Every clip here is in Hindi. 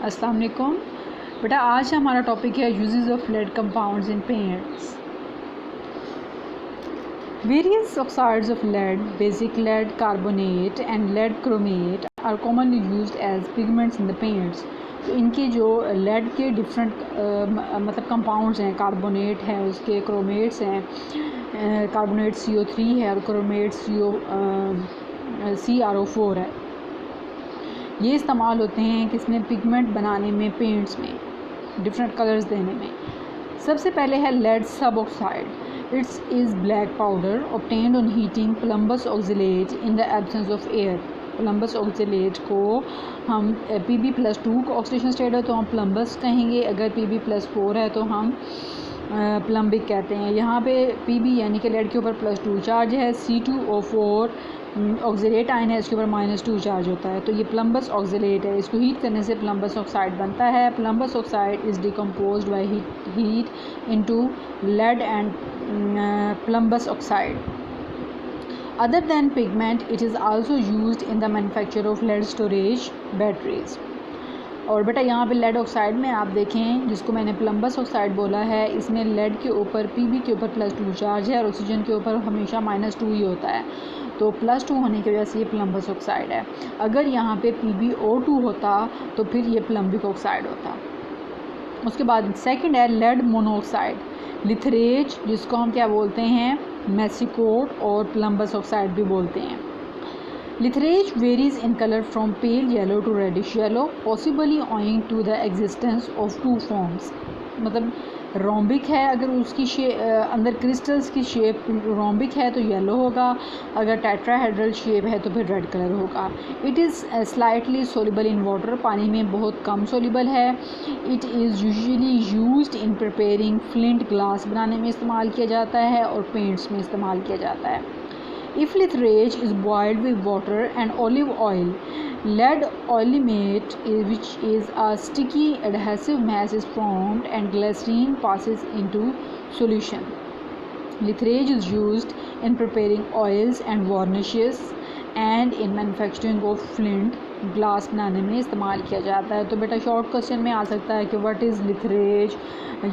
अस्सलाम वालेकुम बेटा, आज हमारा टॉपिक है uses of lead compounds in paints. Various oxides of lead, basic lead carbonate and lead chromate are commonly used as pigments in the paints. तो इनके जो लेड के डिफरेंट मतलब कंपाउंड्स हैं, कार्बोनेट है, उसके क्रोमेट्स हैं, कार्बोनेट CO3 है और क्रोमेट CrO4 है। ये इस्तेमाल होते हैं किसमें, पिगमेंट बनाने में, पेंट्स में, डिफरेंट कलर्स देने में। सबसे पहले है lead suboxide. It's is black powder obtained on heating plumbous oxalate in the absence of air. Plumbous oxalate को हम Pb+2 का ऑक्सीडेशन स्टेट है तो हम प्लम्बस कहेंगे, अगर Pb+4 है तो हम प्लम्बिक कहते हैं। यहाँ पे Pb यानी कि लेड के ऊपर +2 चार्ज है, C2O4 ऑक्जिलेट आयन है, इसके ऊपर -2 चार्ज होता है, तो ये प्लम्बस ऑक्जिलेट है। इसको हीट करने से प्लम्बस ऑक्साइड बनता है। Plumbous oxide is decomposed by heat into lead and plumbous oxide. Other than pigment, it is also used in the manufacture of lead storage batteries. और बेटा यहाँ पे लेड ऑक्साइड में आप देखें, जिसको मैंने प्लम्बस ऑक्साइड बोला है, इसमें लेड के ऊपर Pb के ऊपर +2 चार्ज है और ऑक्सीजन के ऊपर हमेशा -2 ही होता है, तो +2 होने की वजह से ये प्लम्बस ऑक्साइड है। अगर यहाँ पे PbO2 होता तो फिर ये प्लम्बिक ऑक्साइड होता। उसके बाद सेकंड है लेड मोनोऑक्साइड, लिथरेज, जिसको हम क्या बोलते हैं, मेसिकोट और प्लम्बस ऑक्साइड भी बोलते हैं। Litharge varies in colour from pale yellow to reddish yellow, possibly owing to the existence of 2 forms. मतलब रोम्बिक है, अगर उसकी अंदर क्रिस्टल्स की शेप रोम्बिक है तो येलो होगा, अगर टेट्राहेड्रल शेप है तो फिर रेड कलर होगा। It is slightly soluble in water, पानी में बहुत कम सोल्यूबल है। It is usually used in preparing flint, glass बनाने में इस्तेमाल किया जाता है और पेंट्स में इस्तेमाल किया जाता है। If litharge is boiled with water and olive oil, lead olimate, which is a sticky adhesive mass, is formed and glycerine passes into solution. Litharge is used in preparing oils and varnishes and in manufacturing of flint, glass बनाने में इस्तेमाल किया जाता है। तो बेटा शॉर्ट क्वेश्चन में आ सकता है कि व्हाट इज़ लिथरेज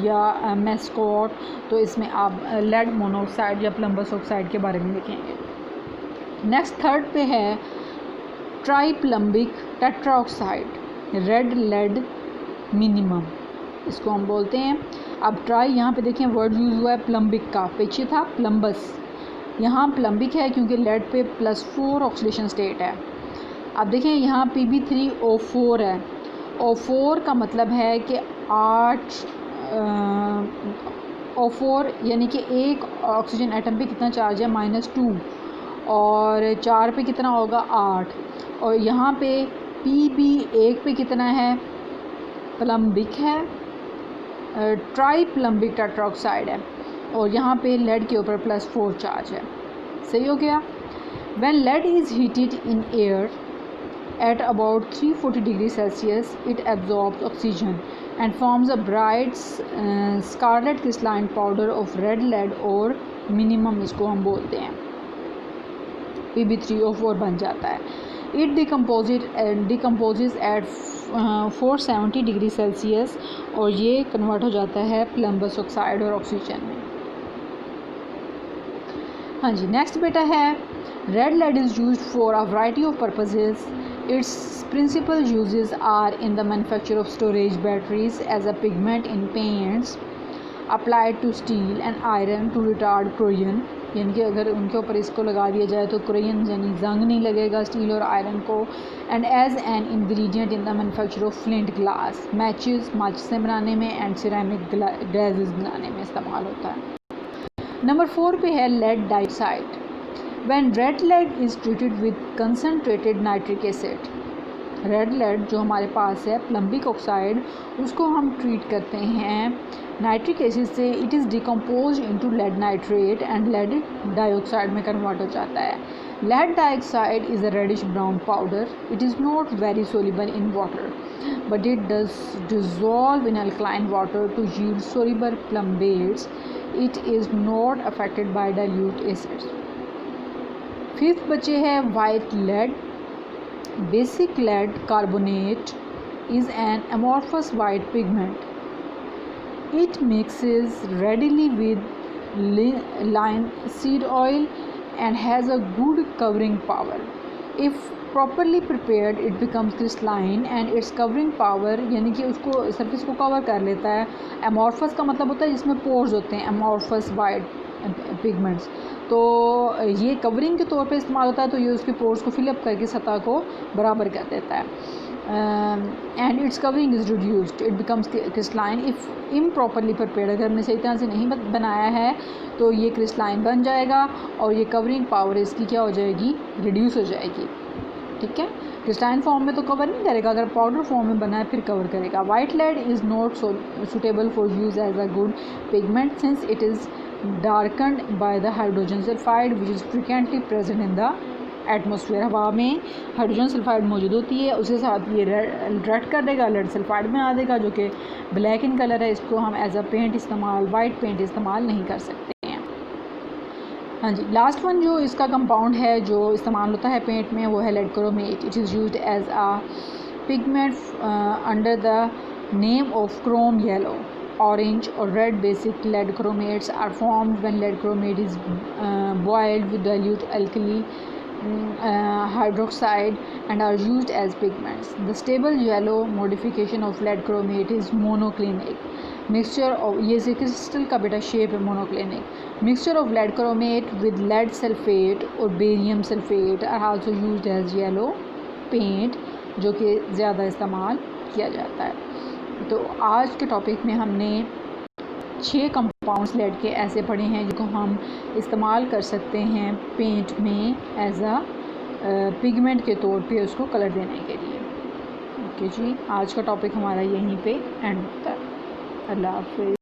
या मेस्कोट, तो इसमें आप लेड मोनोऑक्साइड या प्लम्बस ऑक्साइड के बारे में लिखेंगे। नेक्स्ट थर्ड पे है ट्राईप्लम्बिक टेट्राऑक्साइड, रेड लेड मिनिमम, इसको हम बोलते हैं। अब ट्राई यहाँ पे देखें वर्ड यूज़ हुआ है प्लम्बिक का, पीछे था प्लम्बस, यहाँ प्लम्बिक है क्योंकि लेड पे +4 ऑक्सीडेशन स्टेट है। अब देखें यहाँ Pb3O4 है, O4 का मतलब है कि 8 O4 यानी कि एक ऑक्सीजन एटम पे कितना चार्ज है, -2, और 4 पे कितना होगा, 8, और यहाँ पे Pb1 पे कितना है, प्लम्बिक है, ट्राईप्लम्बिक टेट्राऑक्साइड है, और यहाँ पे लेड के ऊपर +4 चार्ज है। सही हो गया। When lead is heated in air at about 340 degrees Celsius, it absorbs oxygen and forms a bright scarlet crystalline powder of red lead और minimum, इसको हम बोलते हैं, Pb3O4 बन जाता है। It decomposes at 470 degree Celsius और ये कन्वर्ट हो जाता है प्लम्बस ऑक्साइड और ऑक्सीजन में। हाँ जी, नेक्स्ट बेटा है red lead is used for a variety of purposes. Its principal uses are in the manufacture of storage batteries as a pigment in paints, applied to steel and iron to retard corrosion, यानी कि अगर उनके ऊपर इसको लगा दिया जाए तो क्रोजन यानी जंग नहीं लगेगा स्टील और आयरन को, and as an ingredient in the manufacture of flint, glass, matches, माचिसें बनाने में, एंड सिरेमिक ग्लेजेस बनाने में इस्तेमाल होता है। नंबर 4 पे है lead dioxide. When red lead is treated with concentrated nitric acid, red lead जो हमारे पास है प्लम्बिक ऑक्साइड, उसको हम ट्रीट करते हैं नाइट्रिक एसिड से, it is decompose into lead nitrate and lead dioxide में कन्वर्ट हो जाता है। Lead dioxide is a reddish brown powder, it is not very soluble in water but it does dissolve in alkaline water to yield soluble plumbates, it is not affected by dilute acids. Fifth बचे है white lead, basic lead carbonate, is an amorphous white pigment. It mixes readily with linseed oil and has a good covering power. If properly prepared, it becomes crystalline and its covering power यानी कि उसको सरफेस को कवर कर लेता है. Amorphous का मतलब होता है जिसमें पोर्स होते हैं, amorphous white पिगमेंट्स. तो ये कवरिंग के तौर पे इस्तेमाल होता है, तो ये उसके पोर्स को फिलअप करके सतह को बराबर कर देता है. And it's covering is reduced, it becomes crystalline if improperly prepared. अगर हमने सही तरह से नहीं बनाया है तो ये क्रिस्टलाइन बन जाएगा और ये कवरिंग पावर इसकी क्या हो जाएगी, रिड्यूस हो जाएगी. ठीक है, क्रिस्टलाइन फॉर्म में तो कवर नहीं करेगा, अगर पाउडर फॉर्म में बना है फिर कवर करेगा. White lead is not suitable for use as a good pigment since it is darkened by the hydrogen sulfide which is frequently present in the atmosphere. हवा में हाइड्रोजन सल्फाइड मौजूद होती है, उसके साथ ये रेड कर देगा, लेड सल्फाइड बना देगा जो कि ब्लैक इन कलर है. इसको हम एज अ पेंट इस्तेमाल, वाइट पेंट इस्तेमाल नहीं कर सकते हैं. हाँ जी, लास्ट वन जो इसका कंपाउंड है जो इस्तेमाल होता है पेंट में वो है lead chromate. It is used as a pigment under the name of chrome yellow. Orange or red basic lead chromates are formed when lead chromate is boiled with dilute alkali hydroxide and are used as pigments. The stable yellow modification of lead chromate is monoclinic. Mixture of ये से क्रिस्टल का बेटा शेप है monoclinic. Mixture of lead chromate with lead sulfate or barium sulfate are also used as yellow paint जो कि ज़्यादा इस्तेमाल किया जाता है. तो आज के टॉपिक में हमने 6 कंपाउंड्स लेड के ऐसे पढ़े हैं जिनको हम इस्तेमाल कर सकते हैं पेंट में एज अ पिगमेंट के तौर पे उसको कलर देने के लिए. ओके जी, आज का टॉपिक हमारा यहीं पे एंड होता है. अल्लाह हाफ़िज़.